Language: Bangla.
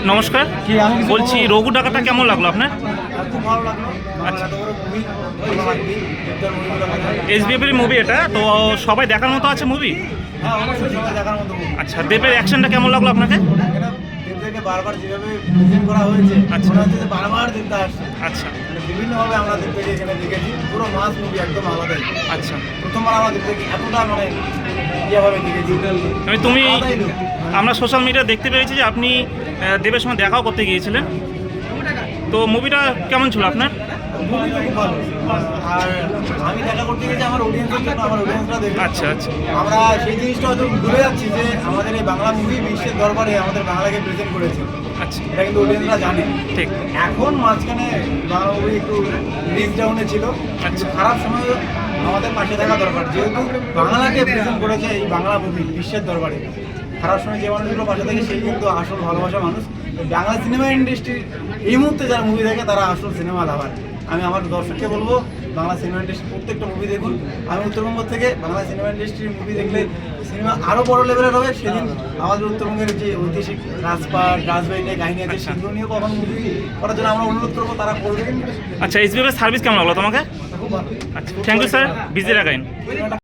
নমস্কার, বলছি রঘু ডাকাতটা কেমন লাগলো আপনার? খুব ভালো লাগলো। আচ্ছা। মুভি এসবিএফের মুভি এটা তো সবাই দেখার মতো আছে মুভি। হ্যাঁ, অবশ্যই সবাই দেখার মতো movie। আচ্ছা, দেবের অ্যাকশনটা কেমন লাগলো আপনাকে? এটা দেবদাকে বারবার যেভাবে প্রেজেন্ট করা হয়েছে, আচ্ছা। মনে হচ্ছে যে বারবার দেবদা আসছে। আচ্ছা মানে বিভিন্নভাবে আমরা দেবদাকে এখানে দেখেছি, পুরো মাস মুভি একদম আলাদাই। আচ্ছা, প্রথমবার আমরা দেবদাকে এতটা মানে ইয়েভাবে দেখেছি। তুমি আলাদাই look। আমরা সোশ্যাল মিডিয়া দেখতে পেরেছি যে আপনি দেবের সঙ্গে দেখাও করতে গিয়েছিলেন, তো মুভিটা কেমন ছিল আপনার? মুভি তো খুব ভালো। আর আমি দেখা করতে গেছি আমার অডিয়েন্সের জন্য, আমার অডিয়েন্সরা দেখে। আচ্ছা আচ্ছা আমরা সেই জিনিসটা হয়তো ভুলে যাচ্ছি যে আমাদের এই বাংলা মুভি বিশ্বের দরবারে আমাদের বাংলাকে প্রেজেন্ট করেছে। আচ্ছা, এটা কিন্তু অডিয়েন্সরা জানে। ঠিক। এখন মাঝখানে বাংলা মুভি একটু রিলিজ ডাউনে ছিল। আচ্ছা। খারাপ সময় আমাদের পাশে থাকা দরকার, যেহেতু বাংলাকে প্রেজেন্ট করেছে এই বাংলা মুভি বিশ্বের দরবারে। খারাপ সময় যে মানুষগুলো পাশে থাকে সেই কিন্তু আসল ভালোবাসা মানুষ। বাংলা সিনেমা ইন্ডাস্ট্রি এই মুহূর্তে যারা মুভি দেখে তারা আসল সিনেমা লাভার। আমি আমার দর্শককে বলবো বাংলা সিনেমা ইন্ডাস্ট্রি প্রত্যেকটা মুভি দেখুন। আমি উত্তরবঙ্গ থেকে বাংলা সিনেমা ইন্ডাস্ট্রির মুভি দেখলে সিনেমা আরও বড় লেভেলের হবে। সেদিন আমাদের উত্তরবঙ্গের যে ঐতিহাসিক রাজপাট রাজবাড়ি নিয়ে কাহিনী আছে সেগুলো নিয়েও কখন মুভি করার জন্য আমরা অনুরোধ করবো, তারা করবেন। আচ্ছা, এসবিএফের সার্ভিস কেমন লাগলো তোমাকে? খুব ভালো। আচ্ছা, thank you sir, busy Rakhine.